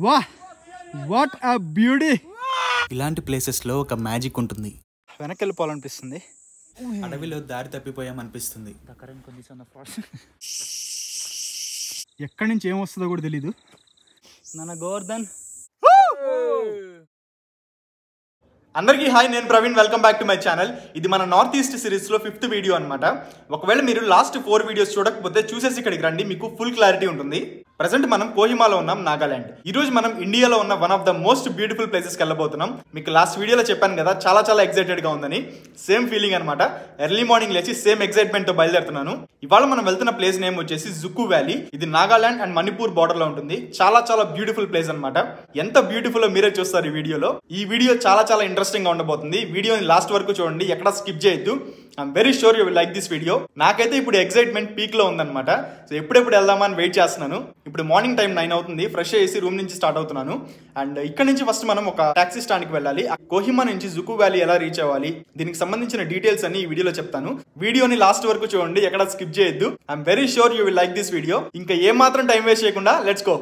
వాహ్ what a beauty. ఇలాంటి ప్లేసెస్లో ఒక మ్యాజిక్ ఉంటుంది. వెనక్కి వెళ్ళిపోవాలనిపిస్తుంది. అడవిలో దారి తప్పిపోయామనిపిస్తుంది. ఎక్కడి నుంచి ఏమొస్తుందో కూడా తెలీదు. మన గోవర్ధన్. అందరికీ హాయ్, నేను Praveen. Welcome back to my channel. ఇది మన నార్త్ ఈస్ట్ సిరీస్లో 5th వీడియో అనమాట. ఒకవేళ మీరు లాస్ట్ 4 వీడియోస్ చూడకపోతే చూసేసి ఇక్కడికి రండి, మీకు ఫుల్ క్లారిటీ ఉంటుంది. ప్రజెంట్ మనం కోహిమాలో ఉన్నాం, నాగాలాండ్. ఈ రోజు మనం ఇండియాలో ఉన్న one of the most beautiful ప్లేసెస్కి వెళ్ళబోతున్నాం. మీకు లాస్ట్ వీడియోలో చెప్పాను కదా, చాలా ఎక్సైటెడ్గా ఉందని. సేమ్ ఫీలింగ్ అనమాట. ఎర్లీ మార్నింగ్ లేచి సేమ్ ఎక్సైట్మెంట్తో బయలుదేరుతున్నాను. ఇవాళ మనం వెళ్తున్న ప్లేస్ నేమ్ వచ్చేసి జుకు వ్యాలీ. ఇది నాగాలాండ్ అండ్ మణిపూర్ బార్డర్ లో ఉంటుంది. చాలా బ్యూటిఫుల్ ప్లేస్ అనమాట. ఎంత బ్యూటిఫుల్ మీరే చూస్తారు ఈ వీడియోలో. ఈ వీడియో చాలా ఇంట్రెస్టింగ్ గా ఉండబోతుంది. వీడియోని లాస్ట్ వరకు చూడండి, ఎక్కడ స్కిప్ చేయొద్దు. I'm very sure you will like this video. నాకైతే ఇప్పుడు ఎక్సైట్మెంట్ పీక్ లో ఉందన్నమాట. సో ఎప్పుడెప్పుడు వెళ్దామా అని వెయిట్ చేస్తున్నాను. ఇప్పుడు మార్నింగ్ టైం 9 అవుతుంది. ఫ్రెష్ చేసి రూమ్ నుంచి స్టార్ట్ అవుతున్నాను. అండ్ ఇక్కడ నుంచి ఫస్ట్ మనం ఒక టాక్సీ స్టాండ్ కి వెళ్ళాలి. కోహిమా నుంచి జుకు వ్యాలీ ఎలా రీచ్ అవ్వాలి, దీనికి సంబంధించిన డీటెయిల్స్ అన్ని ఈ వీడియోలో చెప్తాను. వీడియోని లాస్ట్ వరకు చూడండి, ఎక్కడ స్కిప్ చేయొద్దు. I'm very sure you will like this video. ఇంకా ఏ మాత్రం టైం వేస్ట్ చేయకుండా లెట్స్ గో.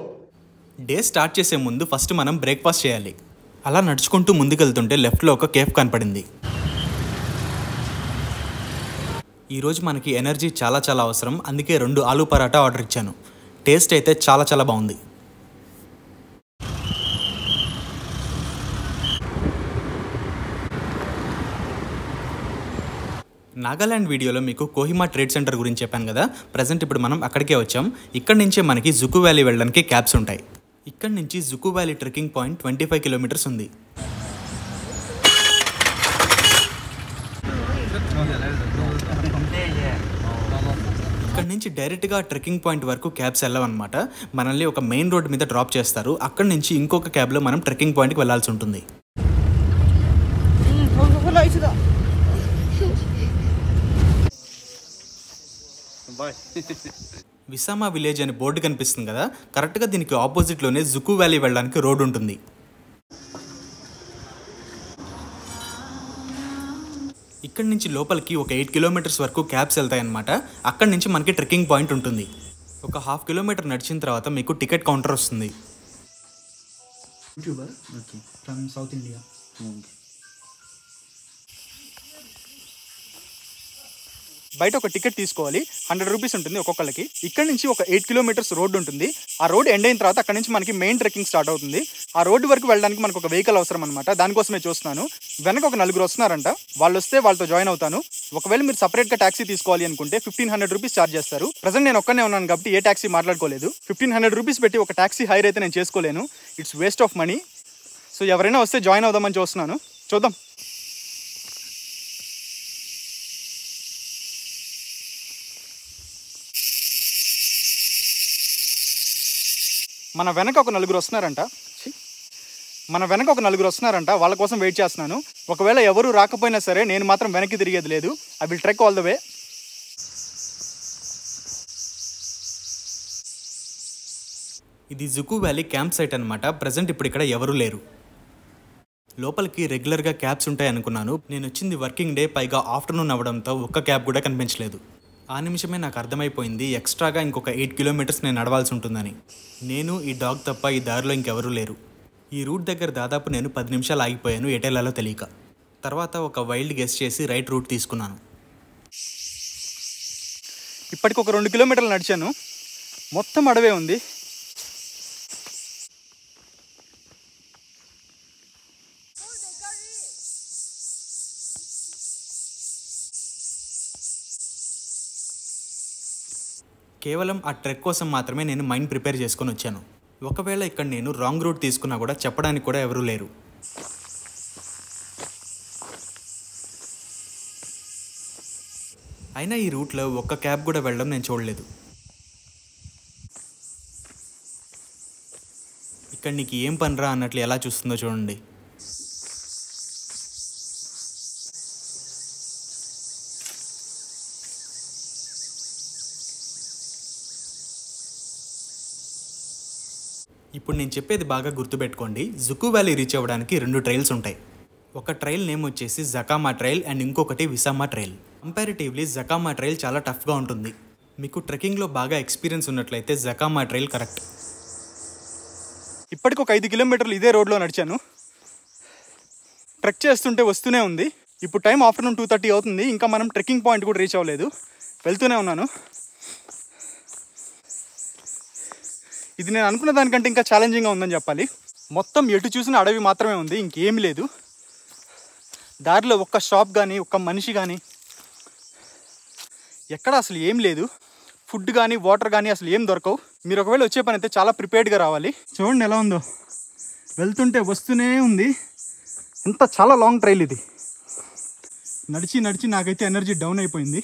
డే స్టార్ట్ చేసే ముందు ఫస్ట్ మనం బ్రేక్ఫాస్ట్ చేయాలి. అలా నడుచుకుంటూ ముందుకెళ్తుంటే లెఫ్ట్లో ఒక కేఫ్ కనపడింది. ఈరోజు మనకి ఎనర్జీ చాలా అవసరం, అందుకే 2 ఆలూ పరాటా ఆర్డర్ ఇచ్చాను. టేస్ట్ అయితే చాలా బాగుంది. నాగాలాండ్ వీడియోలో మీకు కోహిమా ట్రేడ్ సెంటర్ గురించి చెప్పాను కదా. ప్రజెంట్ ఇప్పుడు మనం అక్కడికే వచ్చాం. ఇక్కడ నుంచే మనకి జుకు వ్యాలీ వెళ్ళడానికి క్యాబ్స్ ఉంటాయి. ఇక్కడ నుంచి జుకు వ్యాలీ ట్రెక్కింగ్ పాయింట్ 25 కిలోమీటర్స్ ఉంది. ఇక్కడ నుంచి డైరెక్ట్గా ట్రెక్కింగ్ పాయింట్ వరకు క్యాబ్స్ వెళ్ళవన్నమాట. మనల్ని ఒక మెయిన్ రోడ్ మీద డ్రాప్ చేస్తారు. అక్కడ నుంచి ఇంకొక క్యాబ్లో మనం ట్రెక్కింగ్ పాయింట్కి వెళ్ళాల్సి ఉంటుంది. విసామా విలేజ్ అని బోర్డు కనిపిస్తుంది కదా, కరెక్ట్గా దీనికి ఆపోజిట్లోనే జుకు వ్యాలీ వెళ్ళడానికి రోడ్ ఉంటుంది. ఇక్కడి నుంచి లోపలికి ఒక 8 కిలోమీటర్స్ వరకు క్యాబ్స్ వెళ్తాయన్నమాట. అక్కడి నుంచి మనకి ట్రెక్కింగ్ పాయింట్ ఉంటుంది. ఒక 1/2 కిలోమీటర్ నడిచిన తర్వాత మీకు టికెట్ కౌంటర్ వస్తుంది. YouTuber from south India. బయట ఒక టికెట్ తీసుకోవాలి, 100 రూపీస్ ఉంటుంది ఒక్కొక్కరికి. ఇక్కడ నుంచి ఒక 8 కిలోమీటర్స్ రోడ్ ఉంటుంది. ఆ రోడ్ ఎండ్ అయిన తర్వాత అక్కడ నుంచి మనకి మెయిన్ ట్రెక్కింగ్ స్టార్ట్ అవుతుంది. ఆ రోడ్డు వరకు వెళ్ళడానికి మనకు ఒక వెహికల్ అవసరం అనమాట. దానికోసమే చూస్తున్నాను. వెనక ఒక 4 వస్తున్నారంట. వాళ్ళు వస్తే వాళ్ళతో జాయిన్ అవుతాను. ఒకవేళ మీరు సపరేట్గా ట్యాక్సీ తీసుకోవాలి అనుకుంటే 1500 రూపీస్ ఛార్జ్ చేస్తారు. ప్రజెంట్ నేను ఒక్కనే ఉన్నాను కాబట్టి ఏ ట్యాక్సీ మాట్లాడుకోలేదు. 1500 రూపీస్ పెట్టి ఒక ట్యాక్సీ హైర్ అయితే నేను చేసుకోలేను. It's waste of money. So ఎవరైనా వస్తే జాయిన్ అవుదామని చూస్తున్నాను. చూద్దాం. మన వెనక ఒక 4 వస్తున్నారంట. వాళ్ళ కోసం వెయిట్ చేస్తున్నాను. ఒకవేళ ఎవరు రాకపోయినా సరే నేను మాత్రం వెనక్కి తిరిగేది లేదు. I will trek all the way. ఇది జుకు వ్యాలీ క్యాంప్ సైట్ అనమాట. ప్రజెంట్ ఇప్పుడు ఇక్కడ ఎవరూ లేరు. లోపలికి రెగ్యులర్గా క్యాబ్స్ ఉంటాయి అనుకున్నాను. నేను వచ్చింది వర్కింగ్ డే, పైగా ఆఫ్టర్నూన్ అవ్వడంతో ఒక్క క్యాబ్ కూడా కనిపించలేదు. ఆ నిమిషమే నాకు అర్థమైపోయింది ఎక్స్ట్రాగా ఇంకొక 8 కిలోమీటర్స్ నేను నడవాల్సి ఉంటుందని. నేను, ఈ డాగ్ తప్ప ఈ దారిలో ఇంకెవరూ లేరు. ఈ రూట్ దగ్గర దాదాపు నేను 10 నిమిషాలు ఆగిపోయాను, ఎటెల్లాలో తెలియక. తర్వాత ఒక వైల్డ్ గెస్ చేసి రైట్ రూట్ తీసుకున్నాను. ఇప్పటికి ఒక 2 కిలోమీటర్లు నడిచాను. మొత్తం అడవే ఉంది. కేవలం ఆ ట్రెక్ కోసం మాత్రమే నేను మైండ్ ప్రిపేర్ చేసుకొని వచ్చాను. ఒకవేళ ఇక్కడ నేను రాంగ్ రూట్ తీసుకున్నా కూడా చెప్పడానికి కూడా ఎవరూ లేరు. అయినా ఈ రూట్లో ఒక్క క్యాబ్ కూడా వెళ్ళడం నేను చూడలేదు. ఇక్కడ నీకు ఏం పనిరా అన్నట్లు ఎలా చూస్తుందో చూడండి. ఇప్పుడు నేను చెప్పేది బాగా గుర్తుపెట్టుకోండి. జుకు వ్యాలీ రీచ్ అవ్వడానికి 2 ట్రైల్స్ ఉంటాయి. ఒక ట్రైల్ నేమ్ వచ్చేసి జకామా ట్రైల్ అండ్ ఇంకొకటి విసామా ట్రైల్. కంపారిటివ్లీ జకామా ట్రైల్ చాలా టఫ్గా ఉంటుంది. మీకు ట్రెక్కింగ్లో బాగా ఎక్స్పీరియన్స్ ఉన్నట్లయితే జకామా ట్రైల్ కరెక్ట్. ఇప్పటికి ఒక 5 కిలోమీటర్లు ఇదే రోడ్లో నడిచాను. ట్రెక్ చేస్తుంటే వస్తూనే ఉంది. ఇప్పుడు టైం ఆఫ్టర్నూన్ 2:30 అవుతుంది. ఇంకా మనం ట్రెక్కింగ్ పాయింట్ కూడా రీచ్ అవ్వలేదు. వెళ్తూనే ఉన్నాను. ఇది నేను అనుకున్న దానికంటే ఇంకా ఛాలెంజింగ్గా ఉందని చెప్పాలి. మొత్తం ఎటు చూసిన అడవి మాత్రమే ఉంది, ఇంకేమీ లేదు. దారిలో ఒక్క షాప్ కానీ ఒక్క మనిషి కానీ ఎక్కడ అసలు ఏం లేదు. ఫుడ్ కానీ వాటర్ కానీ అసలు ఏం దొరకవు. మీరు ఒకవేళ వచ్చే పని అయితే చాలా ప్రిపేర్డ్గా రావాలి. చూడండి ఎలా ఉందో, వెళ్తుంటే వస్తూనే ఉంది. ఎంత చాలా లాంగ్ ట్రైల్ ఇది. నడిచి నడిచి నాకైతే ఎనర్జీ డౌన్ అయిపోయింది.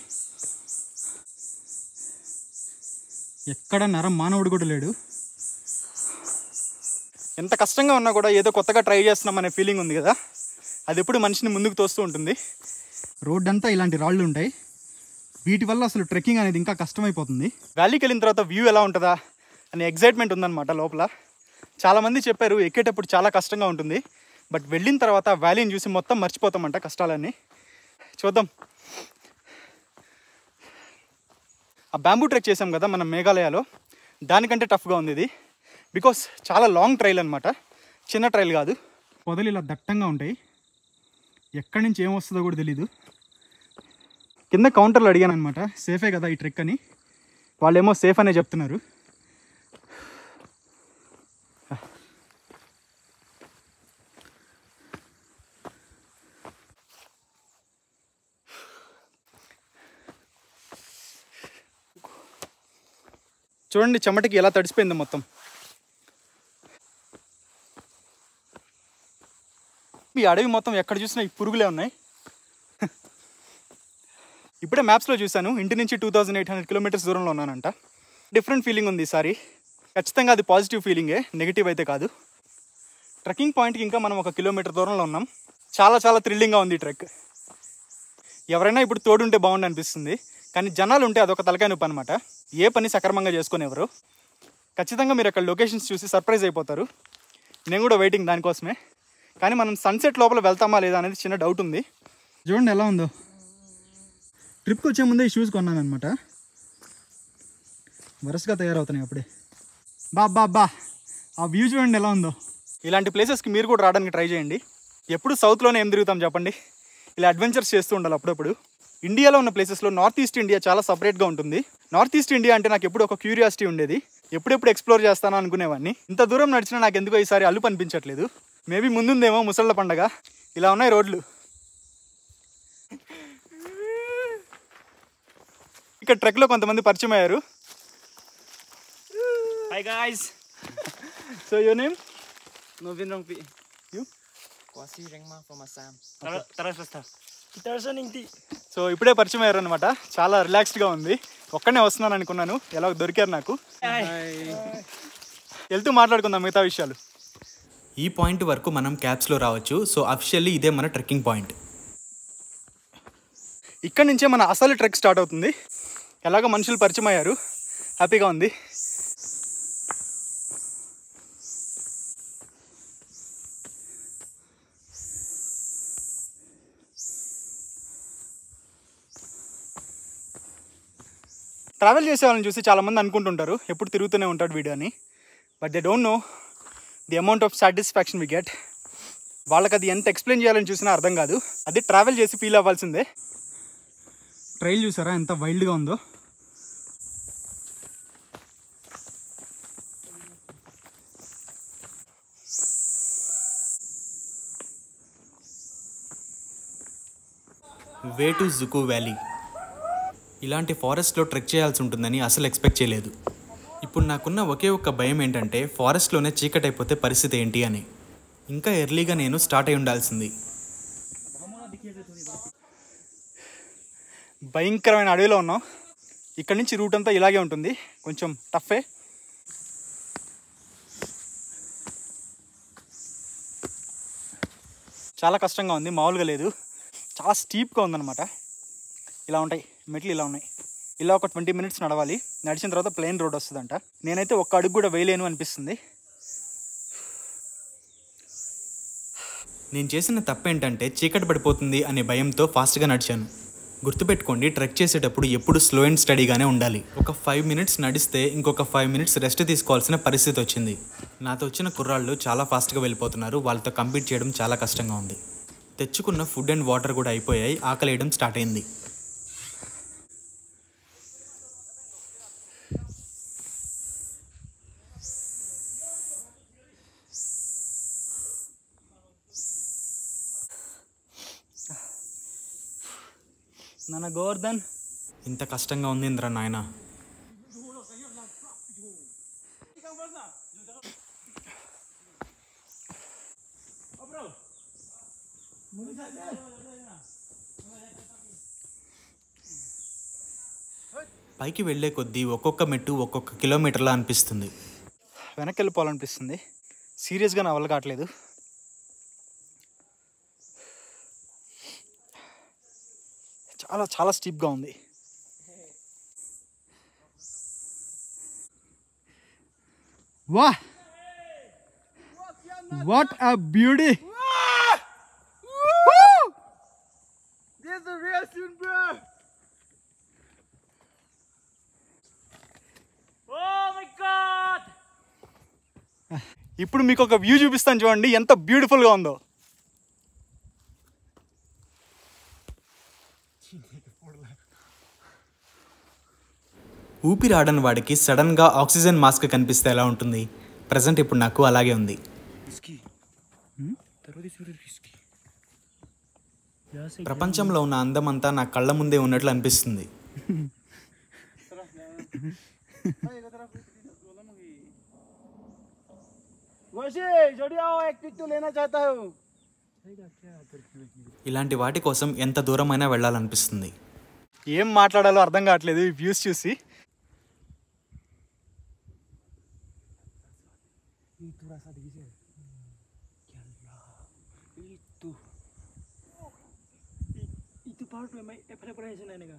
ఎక్కడ నరం మానవుడు కూడా లేడు. ఎంత కష్టంగా ఉన్నా కూడా ఏదో కొత్తగా ట్రై చేస్తున్నాం అనే ఫీలింగ్ ఉంది కదా, అది ఎప్పుడు మనిషిని ముందుకు తోస్తూ ఉంటుంది. రోడ్ అంతా ఇలాంటి రాళ్ళు ఉంటాయి. వీటి వల్ల అసలు ట్రెక్కింగ్ అనేది ఇంకా కష్టమైపోతుంది. వ్యాలీకి వెళ్ళిన తర్వాత వ్యూ ఎలా ఉంటుందా అనే ఎగ్జైట్మెంట్ ఉందన్నమాట లోపల. చాలామంది చెప్పారు ఎక్కేటప్పుడు చాలా కష్టంగా ఉంటుంది, బట్ వెళ్ళిన తర్వాత వ్యాలీని చూసి మొత్తం మర్చిపోతామంట కష్టాలన్నీ. చూద్దాం. ఆ బ్యాంబూ ట్రెక్ చేసాం కదా మనం మేఘాలయలో, దానికంటే టఫ్గా ఉంది ఇది. బికాస్ చాలా లాంగ్ ట్రైల్ అనమాట, చిన్న ట్రైల్ కాదు. పొదలు ఇలా దట్టంగా ఉంటాయి, ఎక్కడి నుంచి ఏమొస్తుందో కూడా తెలీదు. కింద కౌంటర్లో అడిగాను అనమాట, సేఫే కదా ఈ ట్రెక్ అని. వాళ్ళేమో సేఫ్ అనే చెప్తున్నారు. చూడండి చెమటకి ఎలా తడిసిపోయిందో మొత్తం. ఈ అడవి మొత్తం ఎక్కడ చూసినా ఈ పురుగులే ఉన్నాయి. ఇప్పుడే మ్యాప్స్లో చూశాను, ఇంటి నుంచి 2800 కిలోమీటర్స్ దూరంలో ఉన్నానంట. డిఫరెంట్ ఫీలింగ్ ఉంది ఈసారి. ఖచ్చితంగా అది పాజిటివ్ ఫీలింగే, నెగిటివ్ అయితే కాదు. ట్రెక్కింగ్ పాయింట్కి ఇంకా మనం 1 కిలోమీటర్ దూరంలో ఉన్నాం. చాలా చాలా థ్రిల్లింగ్గా ఉంది ఈ ట్రెక్. ఎవరైనా ఇప్పుడు తోడుంటే బాగుండి అనిపిస్తుంది, కానీ జనాలు ఉంటే అదొక తలకాయ నొప్పి అనమాట. ఏ పని సక్రమంగా చేసుకునేవారు. ఖచ్చితంగా మీరు అక్కడ లొకేషన్స్ చూసి సర్ప్రైజ్ అయిపోతారు. నేను కూడా వెయిటింగ్ దానికోసమే. కానీ మనం సన్సెట్ లోపల వెళ్తామా లేదా అనేది చిన్న డౌట్ ఉంది. చూడండి ఎలా ఉందో. ట్రిప్కి వచ్చే ముందే ఈ షూస్ కొన్నాను అనమాట. వరుసగా తయారవుతున్నాయి అప్పుడే. బా ఆ వ్యూ చూడండి ఎలా ఉందో. ఇలాంటి ప్లేసెస్కి మీరు కూడా రావడానికి ట్రై చేయండి. ఎప్పుడు సౌత్లోనే ఏం తిరుగుతాం చెప్పండి, ఇలా అడ్వెంచర్స్ చేస్తూ ఉండాలి అప్పుడప్పుడు. ఇండియాలో ఉన్న ప్లేసెస్లో నార్త్ ఈస్ట్ ఇండియా చాలా సపరేట్గా ఉంటుంది. నార్త్ ఈస్ట్ ఇండియా అంటే నాకు ఎప్పుడు ఒక క్యూరియాసిటీ ఉండేది, ఎప్పుడెప్పుడు ఎక్స్ప్లోర్ చేస్తాను అనుకునేవాడిని. ఇంత దూరం నడిచినా నాకు ఎందుకో ఈసారి అలుపు అనిపించట్లేదు. మేబీ ముందుందేమో ముసళ్ళ పండగ. ఇలా ఉన్నాయి రోడ్లు. ఇక్కడ ట్రెక్లో కొంతమంది పరిచయం అయ్యారు. Hi guys. So your name? Novin Rongpi. You? Kwasi Rengma from Assam. Taras Rasta. Taras Ningti. So ఇప్పుడే పరిచయం అయ్యారు అనమాట. చాలా రిలాక్స్డ్గా ఉంది. ఒక్కనే వస్తున్నాను అనుకున్నాను, ఎలా దొరికారు నాకు. వెళ్తూ మాట్లాడుకుందాం మిగతా విషయాలు. ఈ పాయింట్ వరకు మనం క్యాబ్స్లో రావచ్చు. సో అఫిషియల్లీ ఇదే మన ట్రెక్కింగ్ పాయింట్. ఇక్కడ నుంచే మన అసలు ట్రెక్ స్టార్ట్ అవుతుంది. ఎలాగో మనుషులు పరిచయం అయ్యారు, హ్యాపీగా ఉంది. ట్రావెల్ చేసే వాళ్ళని చూసి చాలామంది అనుకుంటుంటారు ఎప్పుడు తిరుగుతూనే ఉంటాడు వీడియో అని. But they don't know the amount of satisfaction we get. వాళ్ళకి అది ఎంత ఎక్స్ప్లెయిన్ చేయాలని చూసినా అర్థం కాదు. అది ట్రావెల్ చేసి ఫీల్ అవ్వాల్సిందే. ట్రైల్ చూసారా ఎంత వైల్డ్గా ఉందో. Way to Dzukou valley. ఇలాంటి ఫారెస్ట్లో ట్రెక్ చేయాల్సి ఉంటుందని అసలు ఎక్స్పెక్ట్ చేయలేదు. ఇప్పుడు నాకున్న ఒకే ఒక్క భయం ఏంటంటే ఫారెస్ట్లోనే చీకటి అయిపోతే పరిస్థితి ఏంటి అని. ఇంకా ఎర్లీగా నేను స్టార్ట్ అయి ఉండాల్సింది. భయంకరమైన అడవిలో ఉన్నాం. ఇక్కడ నుంచి రూట్ అంతా ఇలాగే ఉంటుంది, కొంచెం టఫే. చాలా కష్టంగా ఉంది, మామూలుగా లేదు. చాలా స్టీప్గా ఉందన్నమాట. ఇలా ఉంటాయి మెట్లు, ఇలా ఉన్నాయి. ఇలా ఒక 20 minutes నడవాలి. నడిచిన తర్వాత ప్లెయిన్ రోడ్ వస్తుందంట. నేనైతే ఒక్క అడుగు కూడా వేయలేను అనిపిస్తుంది. నేను చేసిన తప్పేంటంటే చీకటి పడిపోతుంది అనే భయంతో ఫాస్ట్గా నడిచాను. గుర్తుపెట్టుకోండి, ట్రెక్ చేసేటప్పుడు ఎప్పుడు స్లో అండ్ స్టడీగానే ఉండాలి. ఒక 5 minutes నడిస్తే ఇంకొక 5 minutes రెస్ట్ తీసుకోవాల్సిన పరిస్థితి వచ్చింది. నాతో వచ్చిన కుర్రాళ్ళు చాలా ఫాస్ట్గా వెళ్ళిపోతున్నారు. వాళ్ళతో కంపీట్ చేయడం చాలా కష్టంగా ఉంది. తెచ్చుకున్న ఫుడ్ అండ్ వాటర్ కూడా అయిపోయాయి. ఆకలేయడం స్టార్ట్ అయింది. నాన్న గోవర్ధన్, ఇంత కష్టంగా ఉంది ఇంద్ర నాయన. పైకి వెళ్ళే కొద్దీ ఒక్కొక్క మెట్టు ఒక్కొక్క కిలోమీటర్లా అనిపిస్తుంది. వెనక్కి వెళ్ళిపోవాలనిపిస్తుంది. సీరియస్గా నా వల్ల కావట్లేదు. చాలా చాలా స్టీప్గా ఉంది. వా, what a beauty. This is the real soon, bro. Oh my God! ఇప్పుడు మీకు ఒక వ్యూ చూపిస్తాను చూడండి, ఎంత బ్యూటిఫుల్గా ఉందో. ఊపిరాడని వాడికి సడన్గా ఆక్సిజన్ మాస్క్ కనిపిస్తే ఎలా ఉంటుంది? ప్రజెంట్ ఇప్పుడు నాకు అలాగే ఉంది. ప్రపంచంలో ఉన్న అందమంతా నా కళ్ళ ముందే ఉన్నట్లు అనిపిస్తుంది. ఇలాంటి వాటి కోసం ఎంత దూరమైనా వెళ్ళాలనిపిస్తుంది. ఏం మాట్లాడాలో అర్థం కావట్లేదు ఈ వ్యూస్ చూసి. Itu part may preparation na nga.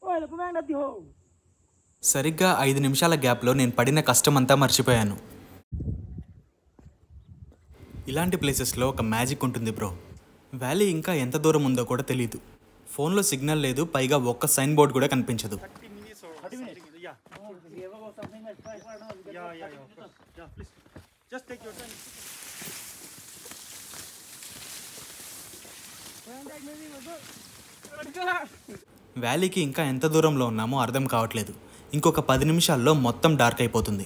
Oy, lakumang na diho. సరిగ్గా 5 నిమిషాల గ్యాప్లో నేను పడిన కష్టమంతా మర్చిపోయాను. ఇలాంటి ప్లేసెస్లో ఒక మ్యాజిక్ ఉంటుంది బ్రో. వ్యాలీ ఇంకా ఎంత దూరం ఉందో కూడా తెలీదు. ఫోన్లో సిగ్నల్ లేదు, పైగా ఒక్క సైన్ బోర్డ్ కూడా కనిపించదు. వ్యాలీకి ఇంకా ఎంత దూరంలో ఉన్నామో అర్థం కావట్లేదు. ఇంకొక 10 నిమిషాల్లో మొత్తం డార్క్ అయిపోతుంది.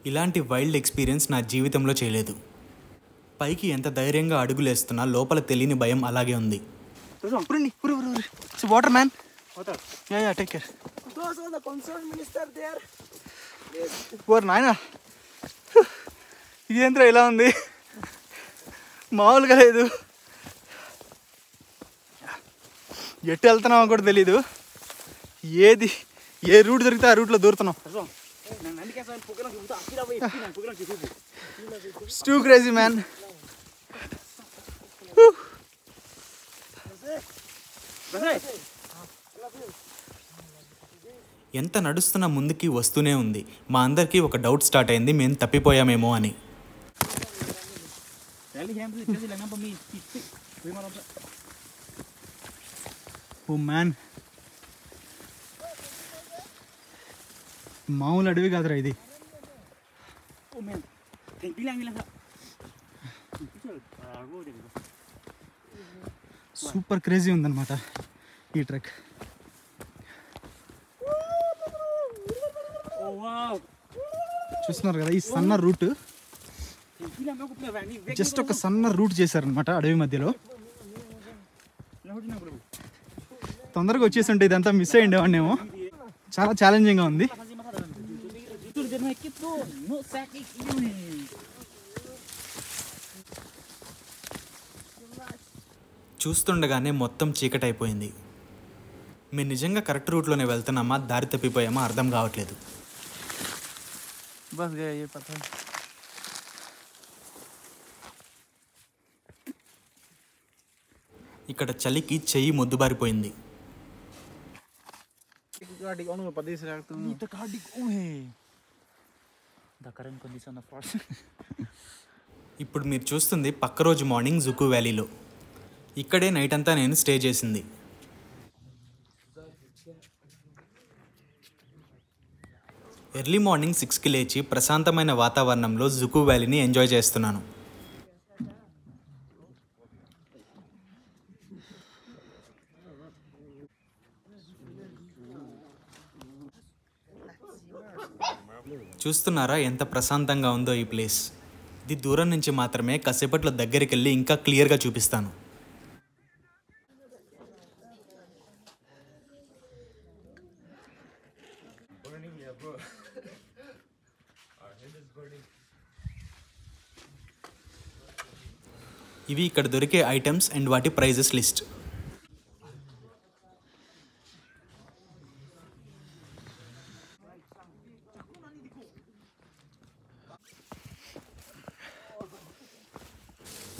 ఇలాంటి వైల్డ్ ఎక్స్పీరియన్స్ నా జీవితంలో చేయలేదు. పైకి ఎంత ధైర్యంగా అడుగులేస్తున్నా లోపల తెలియని భయం అలాగే ఉంది. Water man, yeah take care. Those are the concerned minister there. ఓర్ నాయన, ఇదేంద్ర ఇలా ఉంది, మామూలుగా లేదు. ఎటు వెళ్తున్నామో కూడా తెలీదు. ఏ రూట్ దొరికితే ఆ రూట్లో దూరుతున్నాం. It's too crazy, man. ఎంత నడుస్తున్నా ముందుకి వస్తూనే ఉంది. మా అందరికీ ఒక డౌట్ స్టార్ట్ అయింది, మేము తప్పిపోయామేమో అని. ఓ మ్యాన్, మామూలు అడవి కాదురా ఇది. సూపర్ క్రేజీ ఉందన్నమాట ఈ ట్రెక్. చూస్తున్నారు కదా ఈ సన్న రూట్, జస్ట్ ఒక సన్న రూట్ చేశారనమాట అడవి మధ్యలో. తొందరగా వచ్చేసి ఉంటే ఇదంతా మిస్ అయ్యి ఉండేవాడినేమో. చాలా ఛాలెంజింగ్గా ఉంది. చూస్తుండగానే మొత్తం చీకటి అయిపోయింది. మేము నిజంగా కరెక్ట్ రూట్లోనే వెళ్తున్నామా, దారి తప్పిపోయామా అర్థం కావట్లేదు. ఇక్కడ చలికి చెయ్యి మొద్దుబారిపోయింది. the current condition of forest. ఇప్పుడు మీరు చూస్తుంది పక్క రోజు మార్నింగ్ జుకు వ్యాలీలో. ఇక్కడే నైట్ అంతా నేను స్టే చేసింది. ఎర్లీ మార్నింగ్ 6కి లేచి ప్రశాంతమైన వాతావరణంలో జుకు వ్యాలీని ఎంజాయ్ చేస్తున్నాను. చూస్తున్నారా ఎంత ప్రశాంతంగా ఉందో ఈ ప్లేస్. ఇది దూరం నుంచి మాత్రమే, కాసేపట్లో దగ్గరికి వెళ్ళి ఇంకా క్లియర్గా చూపిస్తాను. ఇవి ఇక్కడ దొరికే ఐటమ్స్ అండ్ వాటి ప్రైజెస్ లిస్ట్.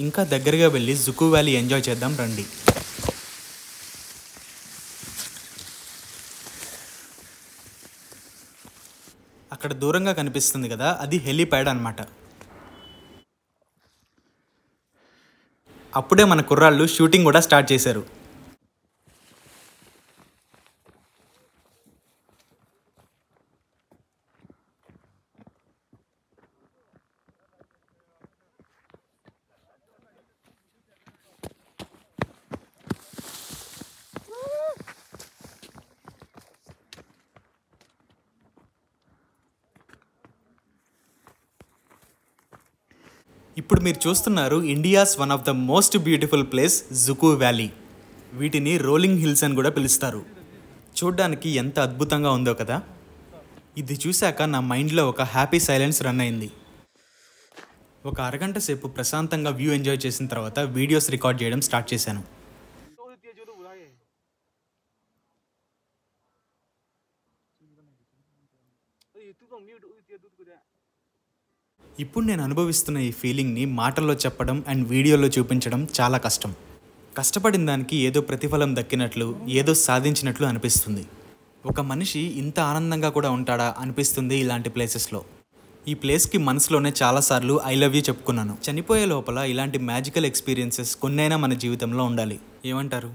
ఇంకా దగ్గరగా వెళ్ళి జుకు వ్యాలీ ఎంజాయ్ చేద్దాం రండి. అక్కడ దూరంగా కనిపిస్తుంది కదా, అది హెలీప్యాడ్ అన్నమాట. అప్పుడే మన కుర్రాళ్ళు షూటింగ్ కూడా స్టార్ట్ చేశారు. ఇప్పుడు మీరు చూస్తున్నారు India's one of the most beautiful place Dzukou valley. వీటిని రోలింగ్ హిల్స్ అని కూడా పిలుస్తారు. చూడ్డానికి ఎంత అద్భుతంగా ఉందో కదా. ఇది చూశాక నా మైండ్లో ఒక హ్యాపీ సైలెన్స్ రన్ అయింది. ఒక అరగంట సేపు ప్రశాంతంగా వ్యూ ఎంజాయ్ చేసిన తర్వాత వీడియోస్ రికార్డ్ చేయడం స్టార్ట్ చేశాను. ఇప్పుడు నేను అనుభవిస్తున్న ఈ ఫీలింగ్ని మాటల్లో చెప్పడం అండ్ వీడియోలో చూపించడం చాలా కష్టం. కష్టపడిన దానికి ఏదో ప్రతిఫలం దక్కినట్లు, ఏదో సాధించినట్లు అనిపిస్తుంది. ఒక మనిషి ఇంత ఆనందంగా కూడా ఉంటాడా అనిపిస్తుంది ఇలాంటి ప్లేసెస్లో. ఈ ప్లేస్కి మనసులోనే చాలాసార్లు ఐ లవ్ యూ చెప్పుకున్నాను. చనిపోయే లోపల ఇలాంటి మ్యాజికల్ ఎక్స్పీరియన్సెస్ కొన్నైనా మన జీవితంలో ఉండాలి. ఏమంటారు?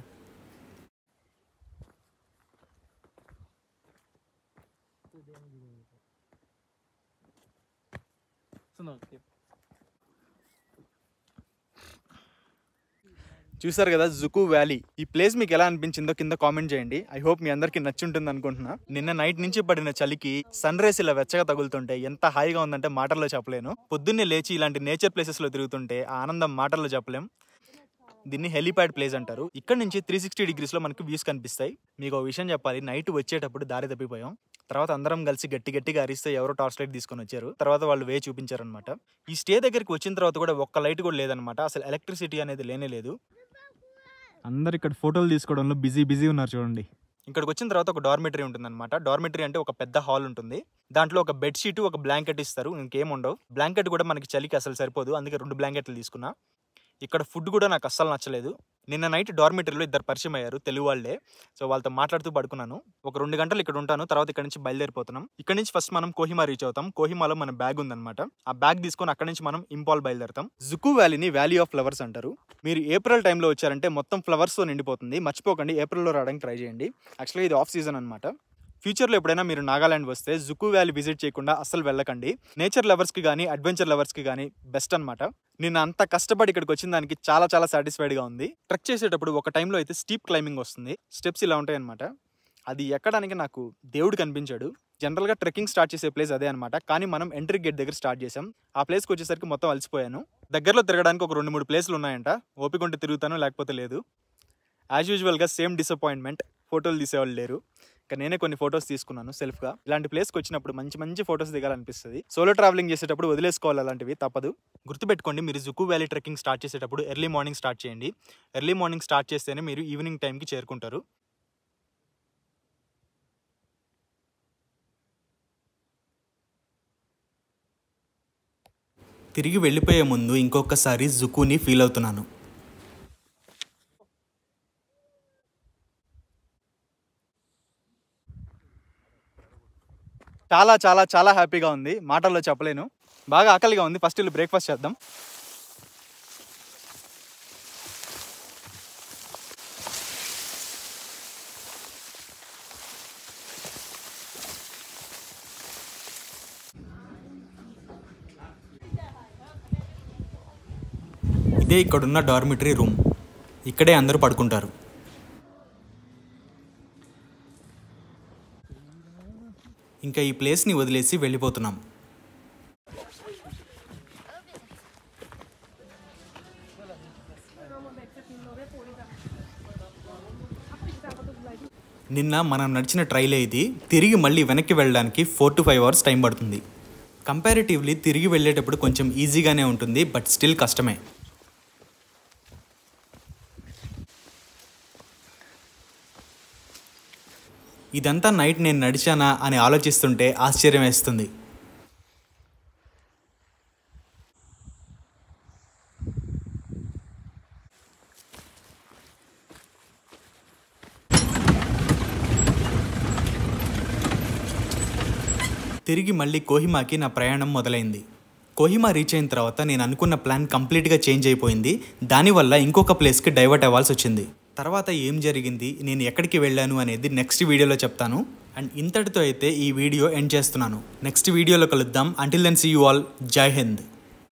చూసారు కదా జుకు వ్యాలీ. ఈ ప్లేస్ మీకు ఎలా అనిపించిందో కింద కామెంట్ చేయండి. ఐ హోప్ మీ అందరికి నచ్చుంటుంది అనుకుంటున్నా. నిన్న నైట్ నుంచి పడిన చలికి సన్ రేస్ ఇలా వెచ్చగా తగులుతుంటే ఎంత హాయిగా ఉందంటే మాటల్లో చెప్పలేను. పొద్దున్నే లేచి ఇలాంటి నేచర్ ప్లేసెస్ లో తిరుగుతుంటే ఆ ఆనందం మాటల్లో చెప్పలేం. దీన్ని హెలీప్యాడ్ ప్లేస్ అంటారు. ఇక్కడ నుంచి 360 degrees లో మనకి వ్యూస్ కనిపిస్తాయి. మీకు ఒక విషయం చెప్పాలి, నైట్ వచ్చేటప్పుడు దారి తప్పిపోయాం. తర్వాత అందరం కలిసి గట్టిగా అరిస్తే ఎవరో టార్చ్ లైట్ తీసుకొని వచ్చారు. తర్వాత వాళ్ళు వే చూపించారు అనమాట. ఈ స్టే దగ్గరికి వచ్చిన తర్వాత కూడా ఒక్క లైట్ కూడా లేదనమాట. అసలు ఎలక్ట్రిసిటీ అనేది లేనే లేదు. అందరు ఇక్కడ ఫోటోలు తీసుకోవడంలో బిజీ ఉన్నారు చూడండి. ఇక్కడికి వచ్చిన తర్వాత ఒక డార్మెటరీ ఉంటుందన్నమాట. డార్మెటరీ అంటే ఒక పెద్ద హాల్ ఉంటుంది. దాంట్లో ఒక బెడ్షీట్, ఒక బ్లాంకెట్ ఇస్తారు, ఇంకేం ఉండవు. బ్లాంకెట్ కూడా మనకి చలికి అసలు సరిపోదు, అందుకే 2 బ్లాంకెట్లు తీసుకున్నా. ఇక్కడ ఫుడ్ కూడా నాకు అస్సలు నచ్చలేదు. నిన్న నైట్ డార్మెటరీలో 2 పరిచయం అయ్యారు, తెలుగు వాళ్ళే. సో వాళ్ళతో మాట్లాడుతూ పడుకున్నాను. ఒక 2 గంటలు ఇక్కడ ఉంటాను, తర్వాత ఇక్కడ నుంచి బయలుదేరిపోతున్నాం. ఇక్కడ నుంచి ఫస్ట్ మనం కోహిమా రీచ్ అవుతాం. కోహిమాలో మన బ్యాగ్ ఉందన్నమాట. ఆ బ్యాగ్ తీసుకొని అక్కడ నుంచి మనం ఇంపాల్ బయలుదేరుతాం. జుకు వ్యాలీని వ్యాలీ ఆఫ్ ఫ్లవర్స్ అంటారు. మీరు ఏప్రిల్ టైంలో వచ్చారంటే మొత్తం ఫ్లవర్స్తో నిండిపోతుంది. మర్చిపోకండి, ఏప్రిల్లో రావడానికి ట్రై చేయండి. యాక్చువల్గా ఇది ఆఫ్ సీజన్ అనమాట. ఫ్యూచర్లో ఎప్పుడైనా మీరు నాగాలాండ్ వస్తే జుకు వ్యాలీ విజిట్ చేయకుండా అస్సలు వెళ్ళకండి. నేచర్ లవర్స్కి కానీ అడ్వెంచర్ లవర్స్కి కానీ బెస్ట్ అనమాట. నేను అంత కష్టపడి ఇక్కడికి వచ్చిన దానికి చాలా సాటిస్ఫైడ్గా ఉంది. ట్రెక్ చేసేటప్పుడు ఒక టైంలో అయితే స్టీప్ క్లైంబింగ్ వస్తుంది. స్టెప్స్ ఇలా ఉంటాయి అనమాట. అది ఎక్కడానికి నాకు దేవుడు కనిపించాడు. జనరల్గా ట్రెక్కింగ్ స్టార్ట్ చేసే ప్లేస్ అదే అనమాట. కానీ మనం ఎంట్రీ గేట్ దగ్గర స్టార్ట్ చేసాం. ఆ ప్లేస్కి వచ్చేసరికి మొత్తం అలసిపోయాను. దగ్గరలో తిరగడానికి ఒక 2-3 ప్లేస్లు ఉన్నాయంట. ఓపిక ఉంటే తిరుగుతాను, లేకపోతే లేదు. యాజ్ యూజువల్గా సేమ్ డిసప్పాయింట్మెంట్, ఫోటోలు తీసేవాళ్ళు లేరు. ఇక నేనే కొన్ని ఫొటోస్ తీసుకున్నాను సెల్ఫ్గా. ఇలాంటి ప్లేస్కి వచ్చినప్పుడు మంచి ఫొటోస్ దిగాలనిపిస్తుంది. సోలో ట్రావెలింగ్ చేసేటప్పుడు వదిలేసుకోవాలి, అలాంటివి తప్పదు. గుర్తుపెట్టుకోండి, మీరు జుకు వ్యాలీ ట్రెక్కింగ్ స్టార్ట్ చేసేటప్పుడు ఎర్లీ మార్నింగ్ స్టార్ట్ చేయండి. ఎర్లీ మార్నింగ్ స్టార్ట్ చేస్తేనే మీరు ఈవినింగ్ టైంకి చేరుకుంటారు. తిరిగి వెళ్ళిపోయే ముందు ఇంకొకసారి జుకుని ఫీల్ అవుతున్నాను. చాలా చాలా చాలా హ్యాపీగా ఉంది, మాటల్లో చెప్పలేను. బాగా ఆకలిగా ఉంది. ఫస్ట్ వీళ్ళు బ్రేక్ఫాస్ట్ చేద్దాం. ఇదే ఇక్కడున్న డార్మిటరీ రూమ్. ఇక్కడే అందరూ పడుకుంటారు. ఇంకా ఈ ప్లేస్ని వదిలేసి వెళ్ళిపోతున్నాం. నిన్న మనం నడిచిన ట్రైలే ఇది. తిరిగి మళ్ళీ వెనక్కి వెళ్ళడానికి 4 to 5 hours టైం పడుతుంది. కంపారిటివ్లీ తిరిగి వెళ్ళేటప్పుడు కొంచెం ఈజీగానే ఉంటుంది, బట్ స్టిల్ కష్టమే. ఇదంతా నైట్ నేను నడిచానా అని ఆలోచిస్తుంటే ఆశ్చర్యం వేస్తుంది. తిరిగి మళ్ళీ కోహిమాకి నా ప్రయాణం మొదలైంది. కోహిమా రీచ్ అయిన తర్వాత నేను అనుకున్న ప్లాన్ కంప్లీట్గా చేంజ్ అయిపోయింది. దానివల్ల ఇంకొక ప్లేస్కి డైవర్ట్ అవ్వాల్సి వచ్చింది. తర్వాత ఏం జరిగింది, నేను ఎక్కడికి వెళ్ళాను అనేది నెక్స్ట్ వీడియోలో చెప్తాను. అండ్ ఇంతటితో అయితే ఈ వీడియో ఎండ్ చేస్తున్నాను. నెక్స్ట్ వీడియోలో కలుద్దాం. Until then see you all. జై హింద్.